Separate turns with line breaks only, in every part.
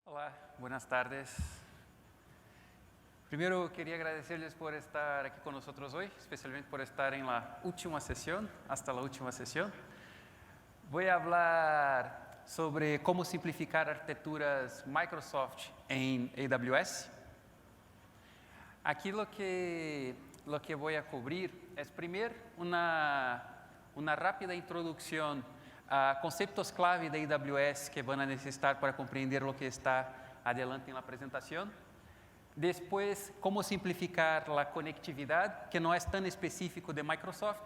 Olá, buenas tardes. Primero quería agradecerles por estar aquí con nosotros hoy, especialmente por estar en la última sesión, hasta la última sesión. Voy a hablar sobre cómo simplificar arquitecturas Microsoft en AWS. Aquí lo que voy a cubrir es primero una rápida introducción a conceptos clave de AWS que van a necesitar para comprender lo que está adelante en la presentación. Después, cómo simplificar la conectividad, que no es tan específico de Microsoft,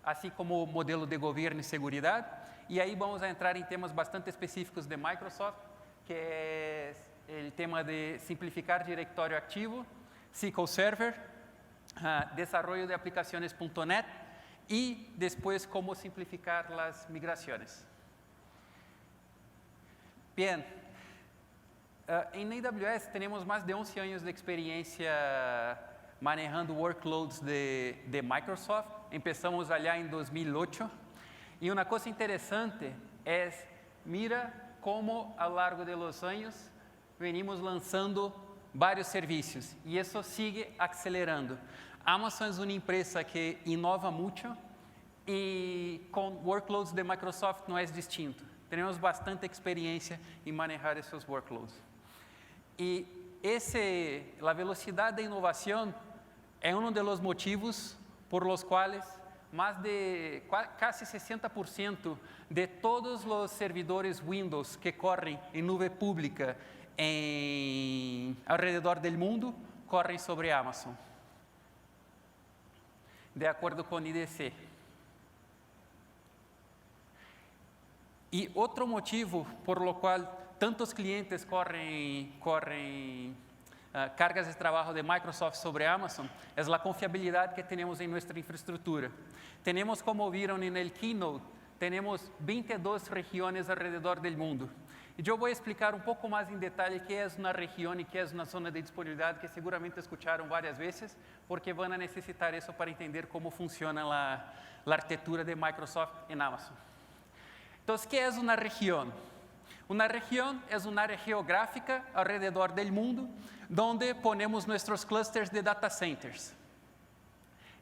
así como modelo de gobierno y seguridad. Y ahí vamos a entrar en temas bastante específicos de Microsoft, que es el tema de simplificar directorio activo, SQL Server, desarrollo de aplicaciones.NET y después cómo simplificar las migraciones. Bien, en AWS tenemos más de 11 años de experiencia manejando workloads de Microsoft. Empezamos allá en 2008 y una cosa interesante es, mira cómo a lo largo de los años venimos lanzando varios servicios y eso sigue acelerando. Amazon es una empresa que inova mucho y con workloads de Microsoft no es distinto. Tenemos bastante experiencia en manejar esos workloads. Y la velocidad de innovación es uno de los motivos por los cuales más de casi 60% de todos los servidores Windows que corren en nube pública alrededor del mundo corren sobre Amazon, de acuerdo con IDC. Y otro motivo por lo cual tantos clientes corren cargas de trabajo de Microsoft sobre Amazon es la confiabilidad que tenemos en nuestra infraestructura. Tenemos, como vieron en el keynote, tenemos 22 regiones alrededor del mundo. Y yo voy a explicar un poco más en detalle qué es una región y qué es una zona de disponibilidad, que seguramente escucharon varias veces, porque van a necesitar eso para entender cómo funciona la arquitectura de Microsoft en Amazon. Entonces, ¿qué es una región? Una región es un área geográfica alrededor del mundo donde ponemos nuestros clusters de data centers.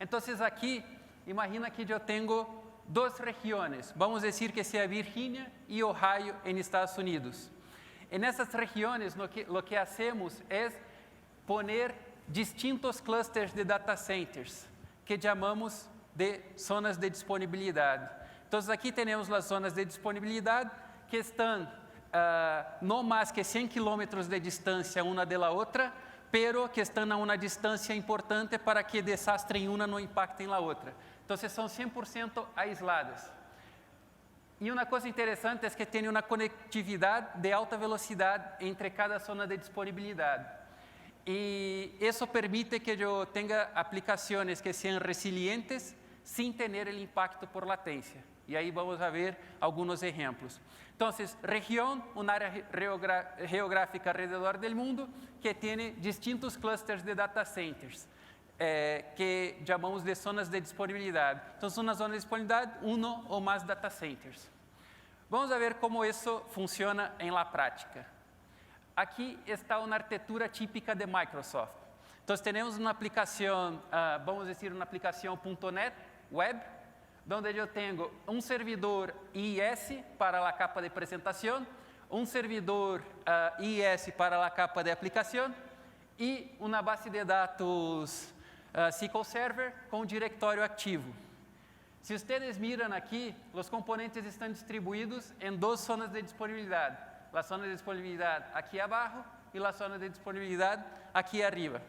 Entonces, aquí, imagina que yo tengo dos regiones, vamos a decir que sea Virginia y Ohio en Estados Unidos. En esas regiones lo que hacemos es poner distintos clusters de data centers que llamamos de zonas de disponibilidad. Entonces aquí tenemos las zonas de disponibilidad que están no más que 100 kilómetros de distancia una de la otra, pero que están a una distancia importante para que desastre en una no impacte en la otra. Entonces son 100% aisladas. Y una cosa interesante es que tiene una conectividad de alta velocidad entre cada zona de disponibilidad. Y eso permite que yo tenga aplicaciones que sean resilientes sin tener el impacto por latencia. Y ahí vamos a ver algunos ejemplos. Entonces, región, un área geográfica alrededor del mundo que tiene distintos clusters de data centers, que llamamos de zonas de disponibilidad. Entonces, una zona de disponibilidad, uno o más data centers. Vamos a ver cómo eso funciona en la práctica. Aquí está una arquitectura típica de Microsoft. Entonces, tenemos una aplicación, vamos a decir una aplicación .NET Web, donde yo tengo un servidor IIS para la capa de presentación, un servidor IIS para la capa de aplicación y una base de datos SQL Server con directorio activo. Si ustedes miran aquí, los componentes están distribuidos en dos zonas de disponibilidad. La zona de disponibilidad aquí abajo y la zona de disponibilidad aquí arriba.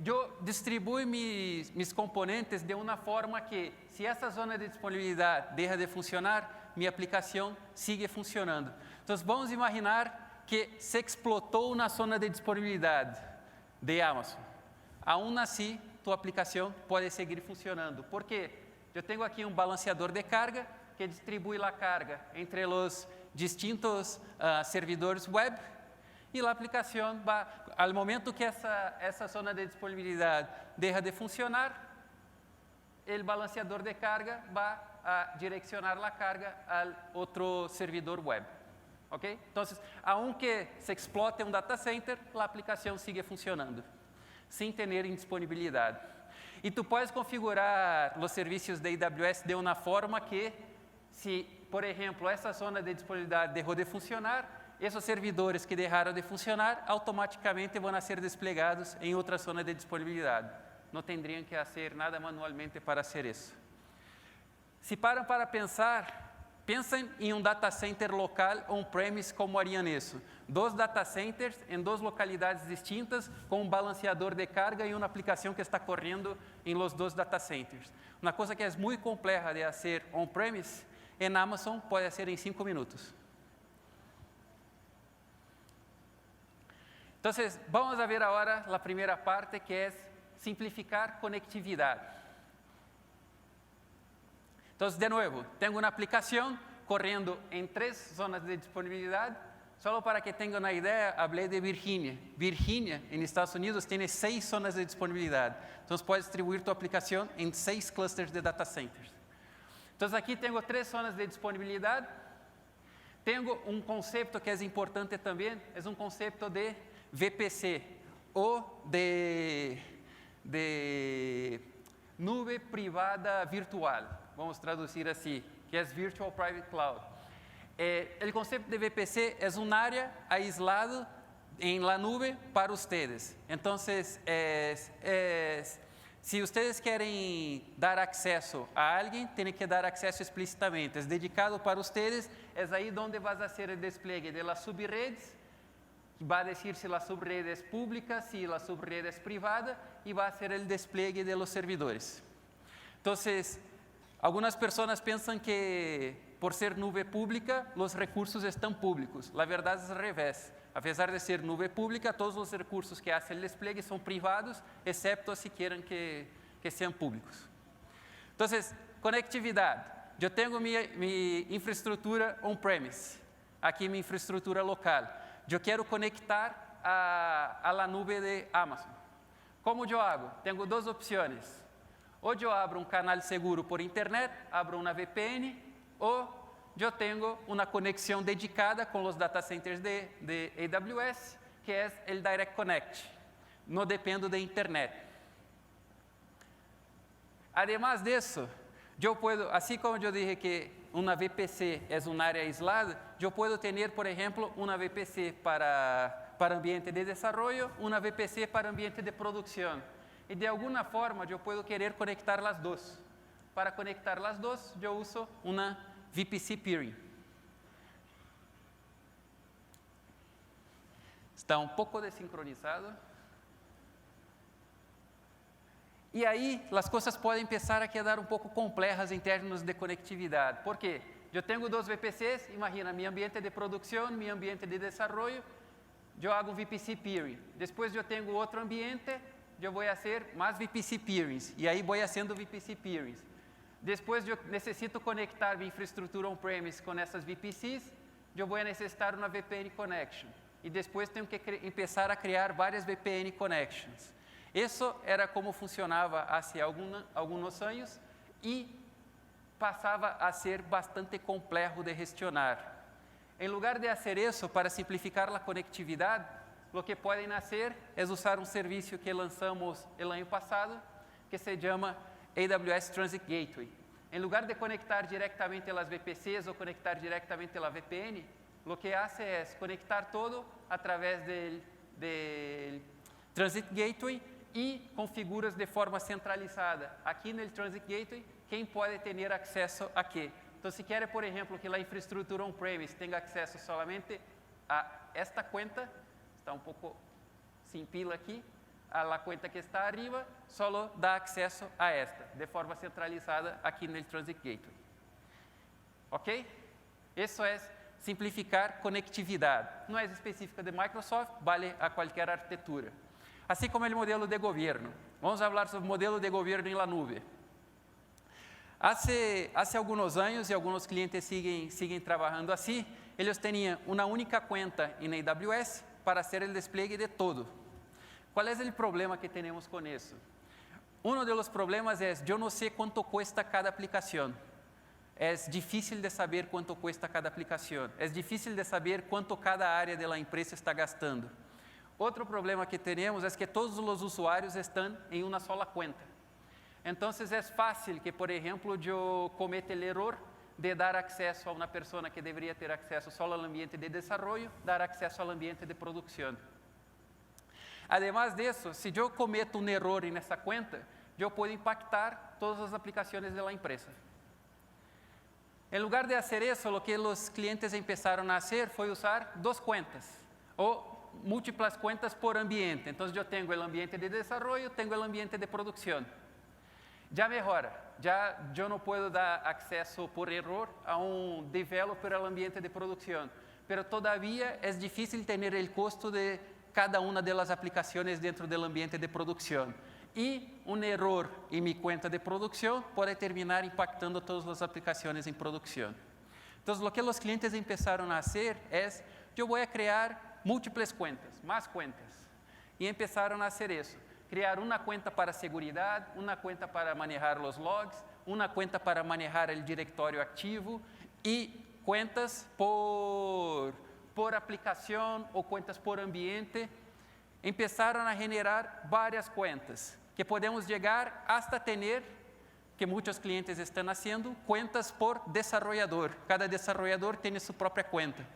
Yo distribuyo mis componentes de una forma que, si esa zona de disponibilidad deja de funcionar, mi aplicación sigue funcionando. Entonces, vamos a imaginar que se explotó una zona de disponibilidad de Amazon. Aún así, tu aplicación puede seguir funcionando. Porque yo tengo aquí un balanceador de carga que distribuye la carga entre los distintos servidores web. Y la aplicación va, al momento que esa zona de disponibilidad deja de funcionar, el balanceador de carga va a direccionar la carga al otro servidor web. ¿ok? Entonces, aunque se explote un data center, la aplicación sigue funcionando, sin tener indisponibilidad. Y tú puedes configurar los servicios de AWS de una forma que, si, por ejemplo, essa zona de disponibilidade dejou de funcionar, esses servidores que deixaram de funcionar, automaticamente vão ser desplegados em outra zona de disponibilidade. Não teriam que fazer nada manualmente para fazer isso. Se param para pensar, pensem em um data center local on-premise como hariam isso. 2 data centers em 2 localidades distintas, com um balanceador de carga e uma aplicação que está correndo em los 2 data centers. Uma coisa que é muito complexa de fazer on-premise, em Amazon pode ser em 5 minutos. Então, vamos ver agora a primeira parte, que é simplificar conectividade. Então, de novo, tenho uma aplicação correndo em 3 zonas de disponibilidade. Só para que tenham uma ideia, falei de Virgínia. Virgínia, em Estados Unidos, tem 6 zonas de disponibilidade. Então, você pode distribuir tua aplicação em 6 clusters de data centers. Então, aqui tenho 3 zonas de disponibilidade. Tenho um conceito que é importante também, é um conceito de VPC, ou de nuvem privada virtual, vamos traduzir assim, que é Virtual Private Cloud. O conceito de VPC é uma área aislada em la nube para ustedes. Então, se vocês querem dar acesso a alguém, tem que dar acesso explicitamente. É dedicado para vocês, é aí onde vai ser o despliegue de las subredes, que vai dizer se a subrede é pública, se a subrede é privada, e vai ser o despliegue de los servidores. Então, algumas pessoas pensam que, por ser nube pública, os recursos estão públicos. A verdade é ao revés. Apesar de ser nube pública, todos os recursos que fazem o despliegue são privados, exceto se queiram que sejam públicos. Então, conectividade. Eu tenho minha infraestrutura on-premise, aqui minha infraestrutura local. Eu quero conectar a la nube de Amazon. Como eu hago? Tenho 2 opções. Ou eu abro um canal seguro por internet, abro uma VPN, ou eu tenho uma conexão dedicada com os data centers de AWS, que é o Direct Connect. Não dependo da internet. Además disso, eu posso, assim como eu disse que uma VPC é uma área aislada, eu posso ter, por exemplo, uma VPC para ambiente de desenvolvimento, uma VPC para ambiente de produção. E de alguma forma, eu posso querer conectar as 2. Para conectar as 2, eu uso uma VPC peering. Está um pouco desincronizado. E aí, as coisas podem começar a quedar um pouco complexas em termos de conectividade. Por quê? Eu tenho 2 VPCs, imagina, meu ambiente de produção, meu ambiente de desenvolvimento, eu hago um VPC peering. Depois eu tenho outro ambiente, eu vou fazer mais VPC peerings, e aí vou fazendo VPC peerings. Depois eu necessito conectar minha infraestrutura on-premise com essas VPCs, eu vou necessitar uma VPN connection. E depois tenho que começar a criar várias VPN connections. Isso era como funcionava há alguns anos e passava a ser bastante complexo de gestionar. Em lugar de fazer isso, para simplificar a conectividade, o que podem fazer é usar um serviço que lançamos no ano passado, que se chama AWS Transit Gateway. Em lugar de conectar diretamente as VPCs ou conectar diretamente a VPN, o que faz é conectar todo através do Transit Gateway e configuras de forma centralizada. Aqui no Transit Gateway, quem pode ter acesso a quê? Então, se quer, por exemplo, que a infraestrutura on-premise tenha acesso solamente a esta conta, está um pouco sem pila aqui, a la conta que está arriba, só dá acesso a esta, de forma centralizada aqui no Transit Gateway. Ok? Isso é simplificar conectividade. Não é específica de Microsoft, vale a qualquer arquitetura. Assim como o modelo de governo. Vamos falar sobre o modelo de governo em la nube. Há alguns anos, e alguns clientes siguen trabalhando assim, eles tinham uma única conta em AWS para fazer o despliegue de todo. Qual é o problema que temos com isso? Um dos problemas é, eu não sei quanto custa cada aplicação. é difícil de saber quanto custa cada aplicação, é difícil de saber quanto cada área da empresa está gastando. Outro problema que temos é que todos os usuários estão em uma sola conta. Então, é fácil que, por exemplo, eu cometa o erro de dar acesso a uma pessoa que deveria ter acesso só ao ambiente de desenvolvimento, dar acesso ao ambiente de produção. Además disso, se eu cometo um erro nessa conta, eu posso impactar todas as aplicações da empresa. Em lugar de fazer isso, o que os clientes começaram a fazer foi usar duas contas, ou múltiplas contas por ambiente. Então, eu tenho o ambiente de desenvolvimento, tenho o ambiente de produção. Já melhora, eu não posso dar acesso por erro a um developer ao ambiente de produção, mas todavia é difícil ter o custo de cada uma das aplicações dentro do ambiente de produção. E um erro em minha conta de produção pode terminar impactando todas as aplicações em produção. Então, o que os clientes começaram a fazer é, eu vou criar múltiplas contas, mais contas. E começaram a fazer isso. Criar uma conta para segurança, uma conta para manejar os logs, uma conta para manejar o diretório ativo e contas por aplicação ou contas por ambiente. Começaram a generar várias contas, que podemos chegar hasta ter, que muitos clientes estão fazendo, contas por desenvolvedor. Cada desenvolvedor tem sua própria conta.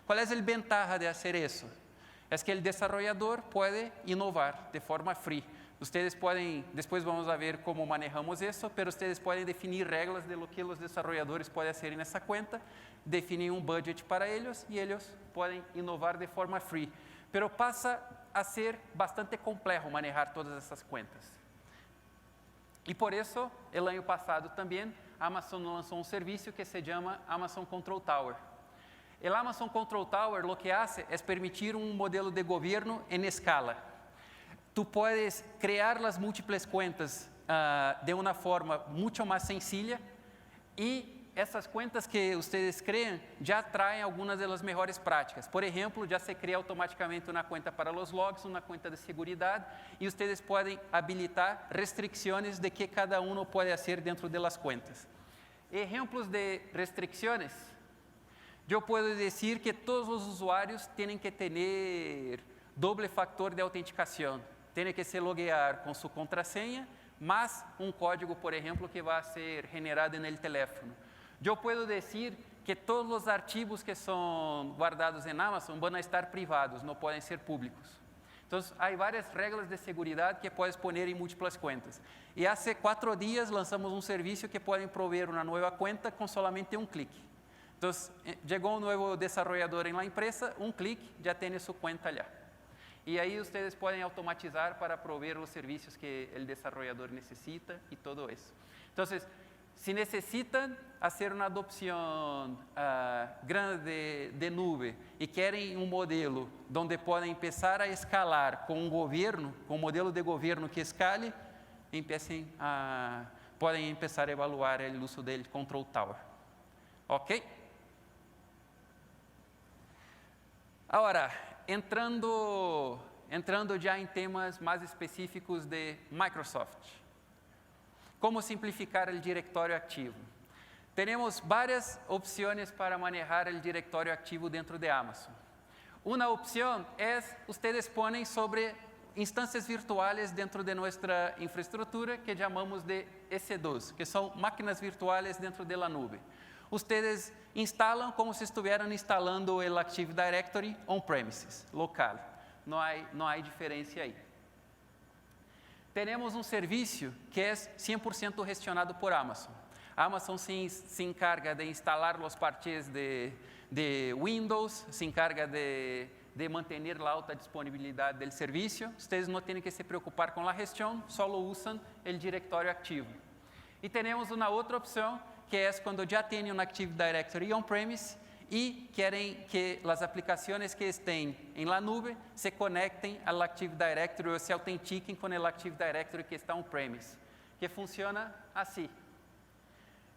Qual é a ventaja de fazer isso? É que o desenvolvedor pode inovar de forma free. Vocês podem, depois vamos ver como manejamos isso, mas vocês podem definir regras de lo que os desenvolvedores podem fazer nessa conta, definir um budget para eles e eles podem inovar de forma free. Pero passa a ser bastante complexo manejar todas essas contas. E por isso, o ano passado também, a Amazon lançou um serviço que se chama Amazon Control Tower. O Amazon Control Tower lo que hace é permitir um modelo de governo em escala. Tu puedes criar as múltiplas contas de uma forma muito mais sencilla e essas contas que vocês criam já traem algumas das melhores práticas. Por exemplo, já se cria automaticamente uma conta para os logs, uma conta de segurança e vocês podem habilitar restrições de que cada um pode fazer dentro das contas. Exemplos de restrições. Eu posso dizer que todos os usuários têm que ter doble factor de autenticação. Tem que se loguear com sua contrasenha, mais um código, por exemplo, que vai ser generado no teléfono. Eu posso dizer que todos os arquivos que são guardados em Amazon vão estar privados, não podem ser públicos. Então, há várias regras de segurança que podes pôr em múltiplas contas. E há 4 dias lançamos um serviço que podem prover uma nova conta com solamente um clique. Então, chegou um novo desenvolvedor em la empresa, um clique, já tem sua conta lá. E aí, vocês podem automatizar para prover os serviços que o desenvolvedor necessita e tudo isso. Então, se necessitam fazer uma adopção grande de nuvem e querem um modelo onde podem começar a escalar com um governo, com um modelo de governo que escale, podem começar a evaluar o uso dele Control Tower. Ok? Agora, entrando já em temas mais específicos de Microsoft. Como simplificar o diretório ativo? Temos várias opções para manejar o diretório ativo dentro de Amazon. Uma opção é, vocês põem sobre instâncias virtuais dentro de nossa infraestrutura que chamamos de EC2, que são máquinas virtuais dentro da nuvem. Vocês instalam como se estuvieran instalando o Active Directory on-premises, local. Não há diferença aí. Temos um serviço que é 100% gestionado por Amazon. A Amazon se encarga de instalar os parches de Windows, se encarga de manter a alta disponibilidade do serviço. Vocês não têm que se preocupar com a gestão, só usam o diretório ativo. E temos uma outra opção, que é quando já têm um Active Directory on-premise e querem que as aplicações que estén em la nube se conectem ao Active Directory ou se autentiquem com o Active Directory que está on-premise, que funciona assim.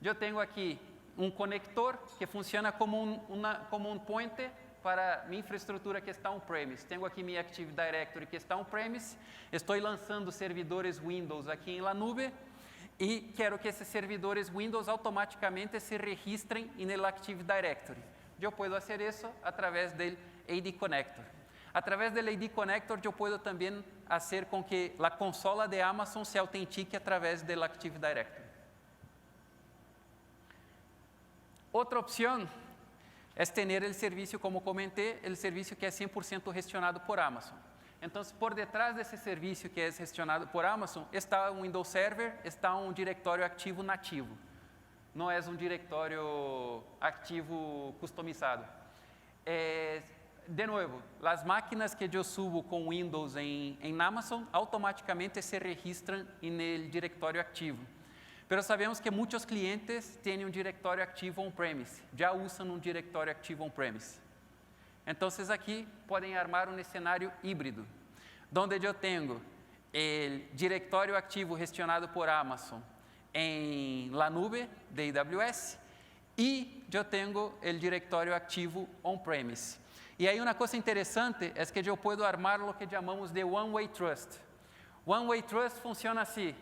Eu tenho aqui um conector que funciona como um pointer para minha infraestrutura que está on-premise. Tenho aqui minha Active Directory que está on-premise, estou lançando servidores Windows aqui em la nube Y quiero que esos servidores Windows automáticamente se registren en el Active Directory. Yo puedo hacer eso a través del AD Connector. A través del AD Connector, yo puedo también hacer con que la consola de Amazon se autentique a través del Active Directory. Otra opción es tener el servicio, como comenté, el servicio que es 100% gestionado por Amazon. Entonces, por detrás de ese servicio que es gestionado por Amazon, está un Windows Server, está un directorio activo nativo. No es un directorio activo customizado. De nuevo, las máquinas que yo subo con Windows en Amazon automáticamente se registran en el directorio activo. Pero sabemos que muitos clientes têm um diretório ativo on-premise, já usam um diretório ativo on-premise. Então, aqui podem armar um cenário híbrido, onde eu tenho o diretório ativo gestionado por Amazon em la nube de AWS e eu tenho o diretório ativo on-premise. E aí uma coisa interessante é que eu posso armar o que chamamos de One-Way Trust. One-Way Trust funciona assim.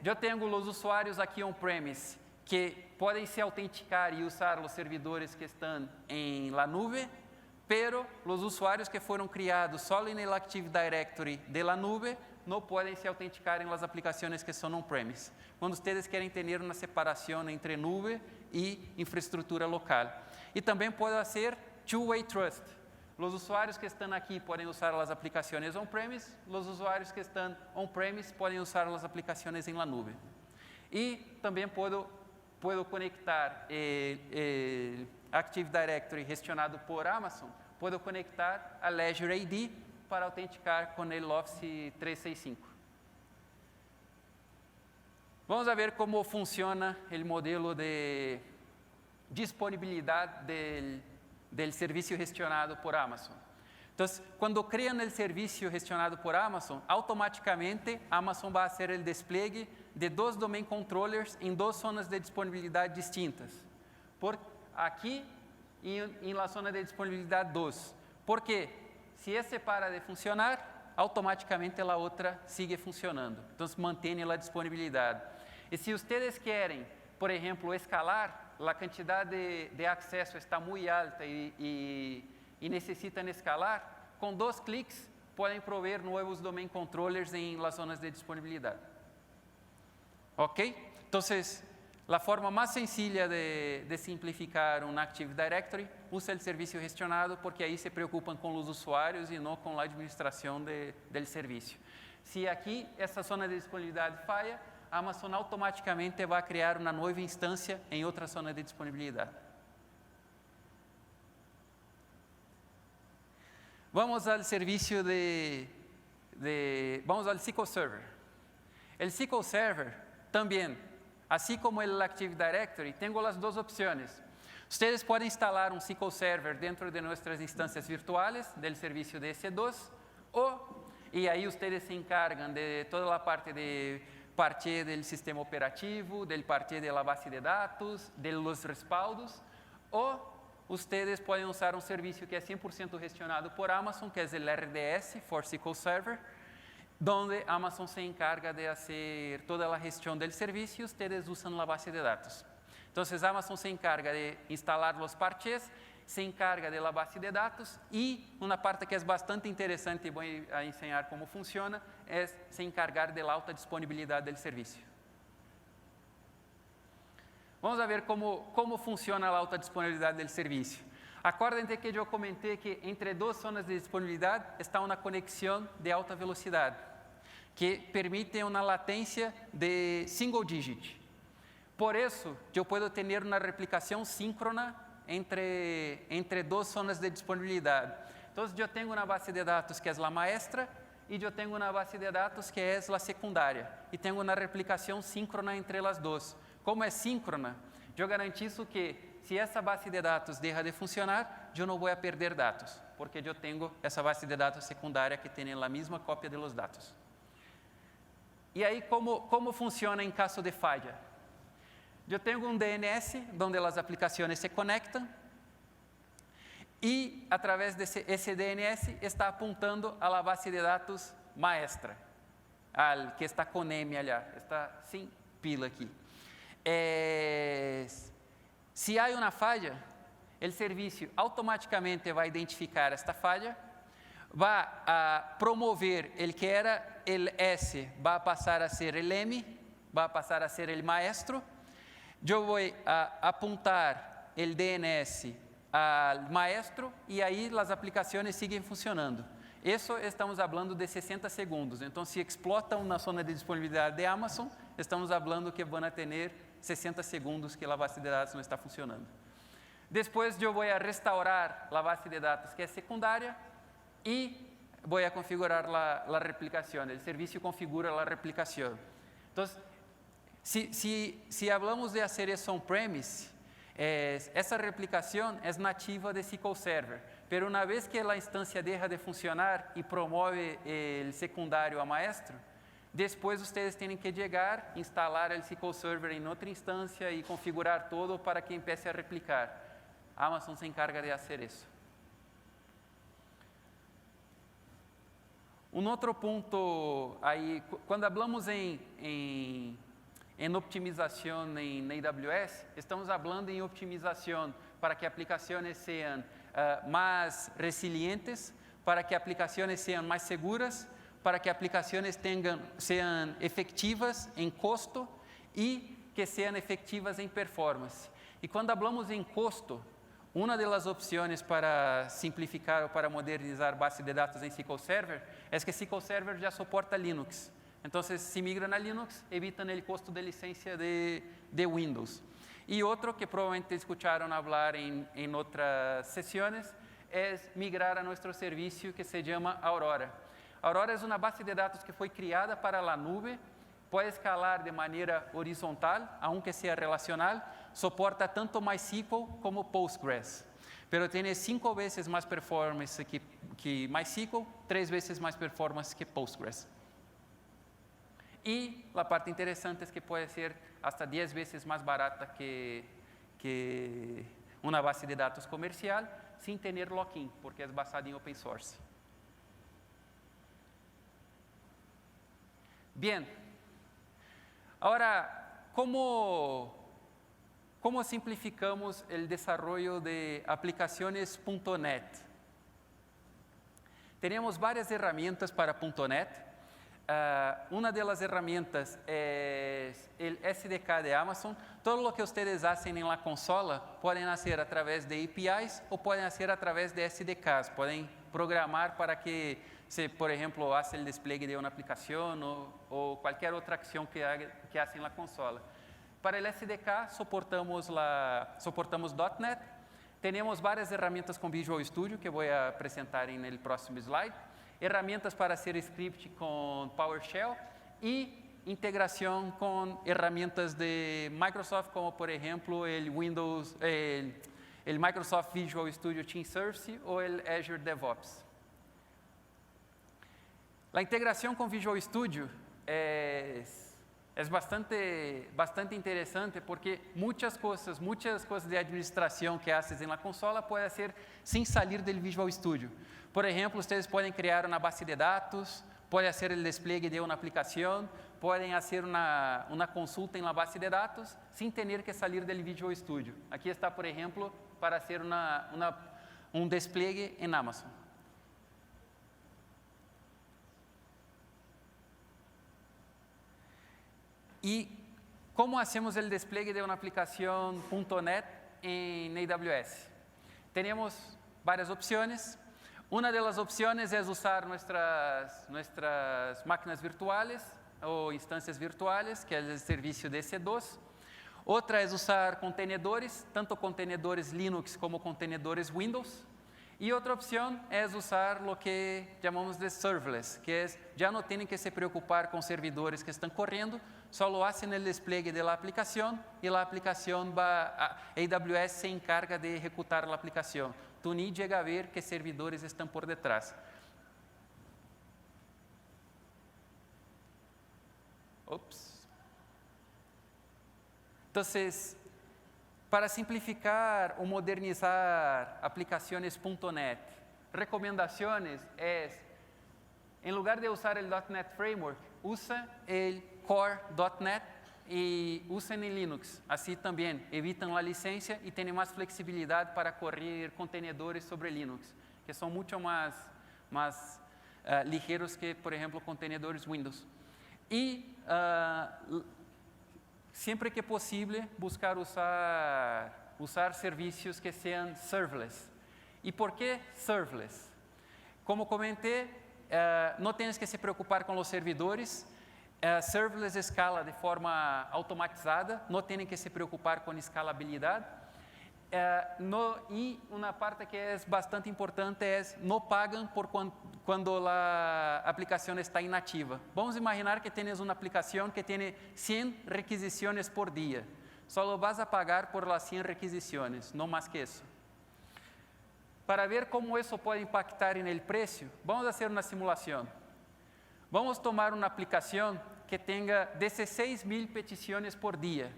Eu tenho os usuários aqui on-premise que podem se autenticar e usar os servidores que estão em la nube, pero os usuários que foram criados só no Active Directory de la nube não podem se autenticar em las aplicações que são on-premise. Quando vocês querem ter uma separação entre nube e infraestrutura local. E também pode ser Two-Way Trust. Os usuários que estão aqui podem usar as aplicações on-premise, os usuários que estão on-premise podem usar as aplicações em la nube. E também posso conectar Active Directory gestionado por Amazon, posso conectar a Azure AD para autenticar com o Office 365. Vamos ver como funciona o modelo de disponibilidade del servicio gestionado por Amazon. Entonces, cuando crean el servicio gestionado por Amazon, automáticamente Amazon va a hacer el despliegue de 2 domain controllers en 2 zonas de disponibilidad distintas. Por aquí y en la zona de disponibilidad 2. Porque si ese para de funcionar, automáticamente la otra sigue funcionando. Entonces, mantiene la disponibilidad. Y si ustedes quieren, por ejemplo, escalar, a quantidade de acesso está muito alta e necessitam escalar, com 2 cliques podem prover novos domain controllers em las zonas de disponibilidade. Ok? Então, a forma mais sencilla de simplificar um Active Directory usa o serviço gestionado, porque aí se preocupam com os usuários e não com a administração do serviço. Se aqui essa zona de disponibilidade falha, Amazon automaticamente vai criar uma nova instância em outra zona de disponibilidade. Vamos ao serviço vamos ao SQL Server. O SQL Server também, assim como o Active Directory, tem as 2 opções. Vocês podem instalar um SQL Server dentro de nossas instâncias virtuais do serviço de EC2, e aí vocês se encargam de toda a parte de parte do sistema operativo, del parte de la base de dados, de los respaldos, ou vocês podem usar um serviço que é 100% gestionado por Amazon, que é o RDS, for SQL Server, onde Amazon se encarga de fazer toda a gestão do serviço e vocês usam a base de dados. Então, Amazon se encarga de instalar os parches, se encarga de la base de dados e uma parte que é bastante interessante e vou ensinar como funciona é se encargar de la alta disponibilidade do serviço. Vamos ver como funciona a alta disponibilidade do serviço. Acordem-se que eu comentei que entre 2 zonas de disponibilidade está uma conexão de alta velocidade, que permite uma latência de single digit. Por isso, eu posso ter uma replicação síncrona entre 2 zonas de disponibilidade. Então, eu tenho uma base de dados que é a maestra e eu tenho uma base de dados que é a secundária. E tenho uma replicação síncrona entre as 2. Como é síncrona, eu garantizo que se essa base de dados deixa de funcionar, eu não vou perder dados, porque eu tenho essa base de dados secundária que tem a mesma cópia de los dados. E aí, como funciona em caso de falha? Eu tenho um DNS, onde as aplicações se conectam, e, através desse DNS, está apontando a la base de dados maestra. al que está con M allá, está sin pila aquí. Si hay una falla, el servicio automáticamente va a identificar esta falla, va a promover el que era el S, va a pasar a ser el M, va a pasar a ser el maestro. Yo voy a apuntar el DNS al maestro y ahí las aplicaciones siguen funcionando. Eso estamos hablando de 60 segundos. Então, se explota uma zona de disponibilidade de Amazon, estamos falando que vão ter 60 segundos que a base de dados não está funcionando. Depois, eu vou a restaurar a base de dados que é secundária e vou a configurar a replicação. O serviço configura a replicação. Então, se falamos de fazer isso on-premise, essa replicação é nativa de SQL Server. Pero una vez que la instancia deja de funcionar y promueve el secundario a maestro, después ustedes tienen que llegar, instalar el SQL Server en otra instancia y configurar todo para que empiece a replicar. Amazon se encarga de hacer eso. Un otro punto ahí, cuando hablamos en optimización en AWS, estamos hablando en optimización para que aplicaciones sean más resilientes, para que aplicaciones sean más seguras, para que aplicaciones sean efectivas en costo y que sean efectivas en performance. Y cuando hablamos en costo, una de las opciones para simplificar o para modernizar base de datos en SQL Server es que SQL Server ya soporta Linux. Entonces, si migran a Linux, evitan el costo de licencia de Windows. Y otro que probablemente escucharon hablar en otras sesiones es migrar a nuestro servicio que se llama Aurora. Aurora es una base de datos que fue creada para la nube, puede escalar de manera horizontal, aunque sea relacional, soporta tanto MySQL como Postgres, pero tiene 5 veces más performance que MySQL, 3 veces más performance que Postgres. Y la parte interesante es que puede ser hasta 10 veces más barata que una base de datos comercial sin tener lock-in, porque es basada en open source. Bien, ahora, ¿cómo simplificamos el desarrollo de aplicaciones .NET? Tenemos varias herramientas para .NET. Una de las herramientas es el SDK de Amazon. Todo lo que ustedes hacen en la consola pueden hacer a través de APIs o pueden hacer a través de SDKs. Pueden programar para que se, por ejemplo, hace el despliegue de una aplicación o cualquier otra acción que hace en la consola. Para el SDK soportamos .NET. Tenemos varias herramientas con Visual Studio que voy a presentar en el próximo slide. Herramientas para hacer script con PowerShell y integración con herramientas de Microsoft, como por ejemplo el Microsoft Visual Studio Team Service o el Azure DevOps. La integración con Visual Studio es bastante interesante porque muchas cosas de administración que haces en la consola puede hacer sin salir del Visual Studio. Por ejemplo, ustedes pueden crear una base de datos, pueden hacer el despliegue de una aplicación, pueden hacer una consulta en la base de datos sin tener que salir del Visual Studio. Aquí está, por ejemplo, para hacer un despliegue en Amazon. ¿Y cómo hacemos el despliegue de una aplicación .NET en AWS? Tenemos varias opciones. Una de las opciones es usar nuestras máquinas virtuales o instancias virtuales, que es el servicio de EC2. Otra es usar contenedores, tanto contenedores Linux como contenedores Windows. Y otra opción es usar lo que llamamos de serverless, que es ya no tienen que se preocupar con servidores que están corriendo, solo hacen el despliegue de la aplicación y la aplicación AWS se encarga de ejecutar la aplicación. Tú ni llega a ver qué servidores están por detrás. Ups. Entonces, para simplificar o modernizar aplicaciones .NET, recomendaciones es, en lugar de usar el .NET Framework, usa el core.NET y usan en Linux. Así también evitan la licencia y tienen más flexibilidad para correr contenedores sobre Linux, que son mucho más ligeros que, por ejemplo, contenedores Windows. Y siempre que posible, buscar usar servicios que sean serverless. ¿Y por qué serverless? Como comenté, no tienes que se preocupar con los servidores. Serverless escala de forma automatizada, no tienen que se preocupar con escalabilidad. Y una parte que es bastante importante es no pagan por cuando la aplicación está inativa. Vamos a imaginar que tienes una aplicación que tiene 100 requisiciones por día. Solo vas a pagar por las 100 requisiciones, no más que eso. Para ver cómo eso puede impactar en el precio, vamos a hacer una simulación. Vamos a tomar una aplicación que tenga 16,000 peticiones por día.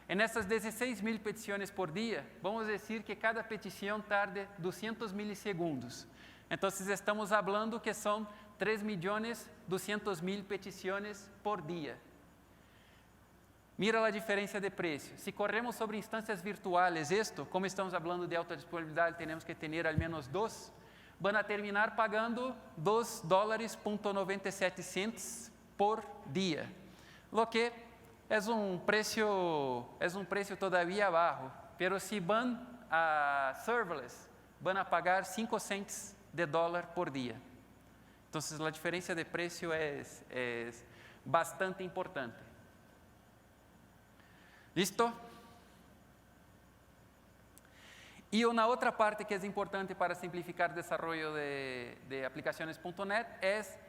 En estas 16,000 peticiones por día, vamos a decir que cada petición tarde 200 milisegundos. Entonces, estamos hablando que son 3.200.000 peticiones por día. Mira a diferença de preço. Se corremos sobre instâncias virtuales, como estamos falando de alta disponibilidade, temos que ter al menos 2, van a terminar pagando $2.97 por dia, lo que é preço todavía bajo, pero si van a serverless, van a pagar 5 cents de dólar por dia. Então, a diferença de preço é bastante importante. ¿Listo? Y una otra parte que es importante para simplificar el desarrollo de aplicaciones.NET es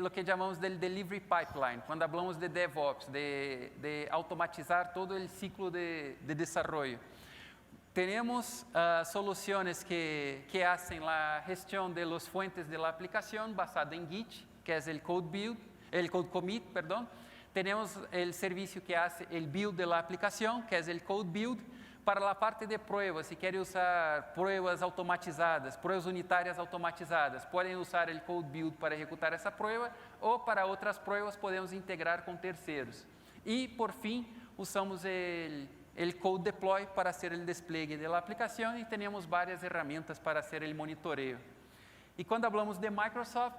lo que llamamos del delivery pipeline, cuando hablamos de DevOps, de automatizar todo el ciclo de desarrollo. Tenemos soluciones que hacen la gestión de las fuentes de la aplicación basada en Git, que es el code commit, perdón. Tenemos el servicio que hace el build de la aplicación, que es el code build. Para la parte de pruebas, si quieren usar pruebas automatizadas, pruebas unitarias automatizadas, pueden usar el code build para ejecutar esa prueba, o para otras pruebas podemos integrar con terceros. Y por fin usamos el code deploy para hacer el despliegue de la aplicación y tenemos varias herramientas para hacer el monitoreo. Y cuando hablamos de Microsoft,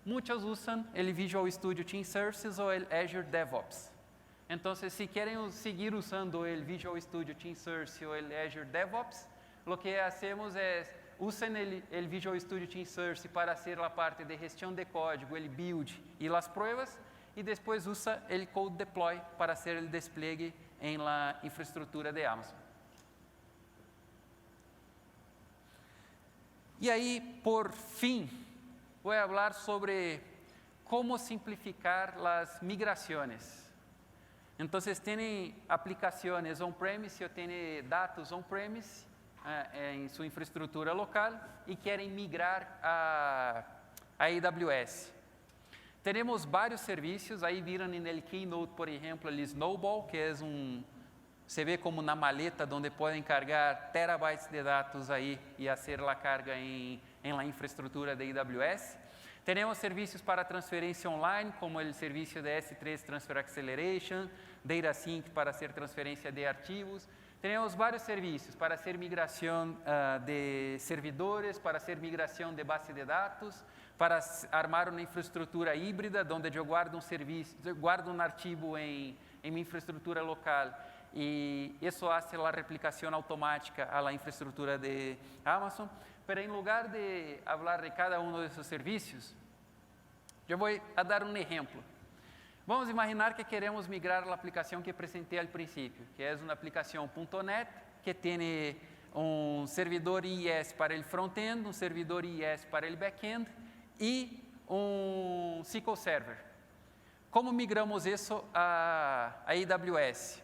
muchos usan el Visual Studio Team Services o el Azure DevOps. Entonces, si quieren seguir usando el Visual Studio Team Services o el Azure DevOps, lo que hacemos es, usen el Visual Studio Team Services para hacer la parte de gestión de código, el build y las pruebas, y después usa el Code Deploy para hacer el despliegue en la infraestructura de Amazon. Y ahí, por fin, voy a hablar sobre cómo simplificar las migraciones. Entonces, tienen aplicaciones on-premise o tienen datos on-premise en su infraestructura local y quieren migrar a AWS. Tenemos varios servicios, ahí vieron en el Keynote, por ejemplo, el Snowball, que es se ve como una maleta donde pueden cargar terabytes de datos ahí y hacer la carga en la infraestructura de AWS. Tenemos servicios para transferencia online, como el servicio de S3 Transfer Acceleration, DataSync para hacer transferencia de archivos. Tenemos varios servicios para hacer migración de servidores, para hacer migración de base de datos, para armar una infraestructura híbrida, donde yo guardo un archivo en mi infraestructura local y eso hace la replicación automática a la infraestructura de Amazon. Pero en lugar de hablar de cada uno de esos servicios, yo voy a dar un ejemplo. Vamos a imaginar que queremos migrar la aplicación que presenté al principio, que es una aplicación .NET que tiene un servidor IIS para el frontend, un servidor IIS para el backend y un SQL Server. ¿Cómo migramos eso a AWS?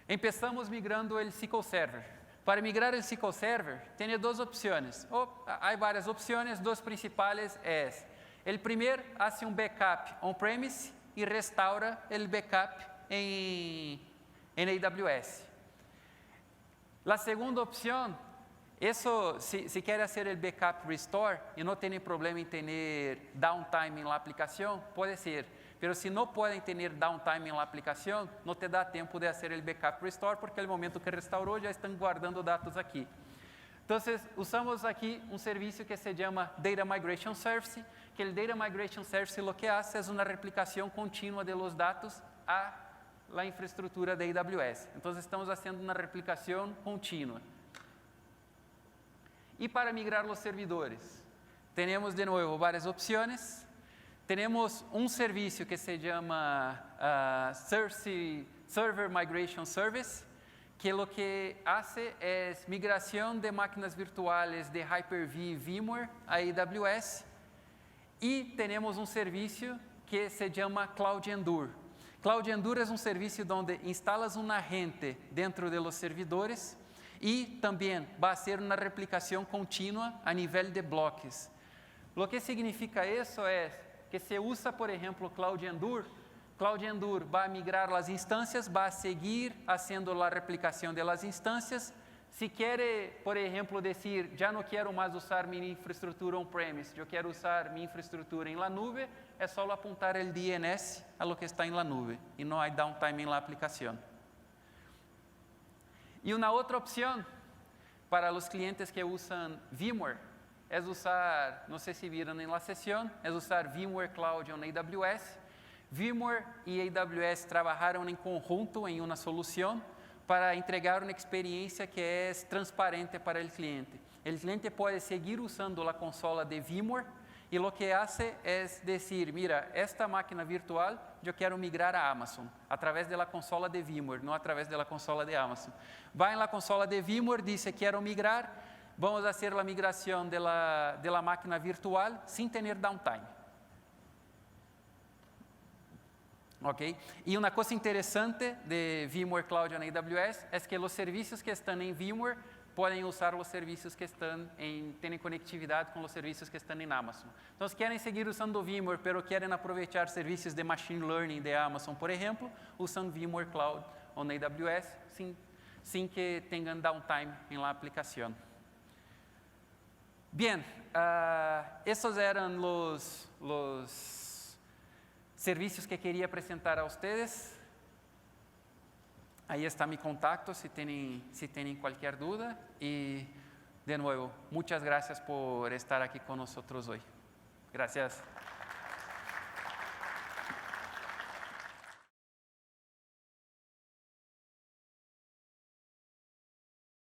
Empezamos migrando el SQL Server. Para migrar el SQL Server, tiene dos opciones. Hay varias opciones, dos principales es, el primer hace un backup on-premise y restaura el backup en AWS. La segunda opción, si quiere hacer el backup restore y no tiene problema en tener downtime en la aplicación, puede ser, pero si no pueden tener downtime en la aplicación, no te da tiempo de hacer el backup restore, porque el momento que restauró ya están guardando datos aquí. Entonces, usamos aquí un servicio que se llama Data Migration Service, que el Data Migration Service lo que hace es una replicación continua de los datos a la infraestructura de AWS. Entonces, estamos haciendo una replicación continua. Y para migrar los servidores, tenemos de nuevo varias opciones. Tenemos un servicio que se llama Server Migration Service, que lo que hace es migración de máquinas virtuales de Hyper-V y VMware a AWS. Y tenemos un servicio que se llama Cloud Endure. Cloud Endure es un servicio donde instalas un agente dentro de los servidores y también va a hacer una replicación continua a nivel de bloques. Lo que significa eso es que se usa, por ejemplo, Cloud Endure va a migrar las instancias, va a seguir haciendo la replicación de las instancias. Si quiere, por ejemplo, decir, ya no quiero más usar mi infraestructura on-premise, yo quiero usar mi infraestructura en la nube, es solo apuntar el DNS a lo que está en la nube y no hay downtime en la aplicación. Y una otra opción para los clientes que usan VMware es usar, no sé si vieron en la sesión, es usar VMware Cloud en AWS. VMware y AWS trabajaron en conjunto en una solución para entregar una experiencia que es transparente para el cliente. El cliente puede seguir usando la consola de VMware y lo que hace es decir, mira, esta máquina virtual yo quiero migrar a Amazon a través de la consola de VMware, no a través de la consola de Amazon. Va en la consola de VMware, dice quiero migrar, vamos a hacer la migración de la máquina virtual sin tener downtime. Okay. Y una cosa interesante de VMware Cloud en AWS es que los servicios que están en VMware pueden usar los servicios que tienen conectividad con los servicios que están en Amazon. Entonces, quieren seguir usando VMware, pero quieren aprovechar servicios de Machine Learning de Amazon, por ejemplo, usan VMware Cloud en AWS sin que tengan downtime en la aplicación. Bien, esos eran los servicios que quería presentar a ustedes. Ahí está mi contacto si tienen cualquier duda. Y de nuevo, muchas gracias por estar aquí con nosotros hoy. Gracias.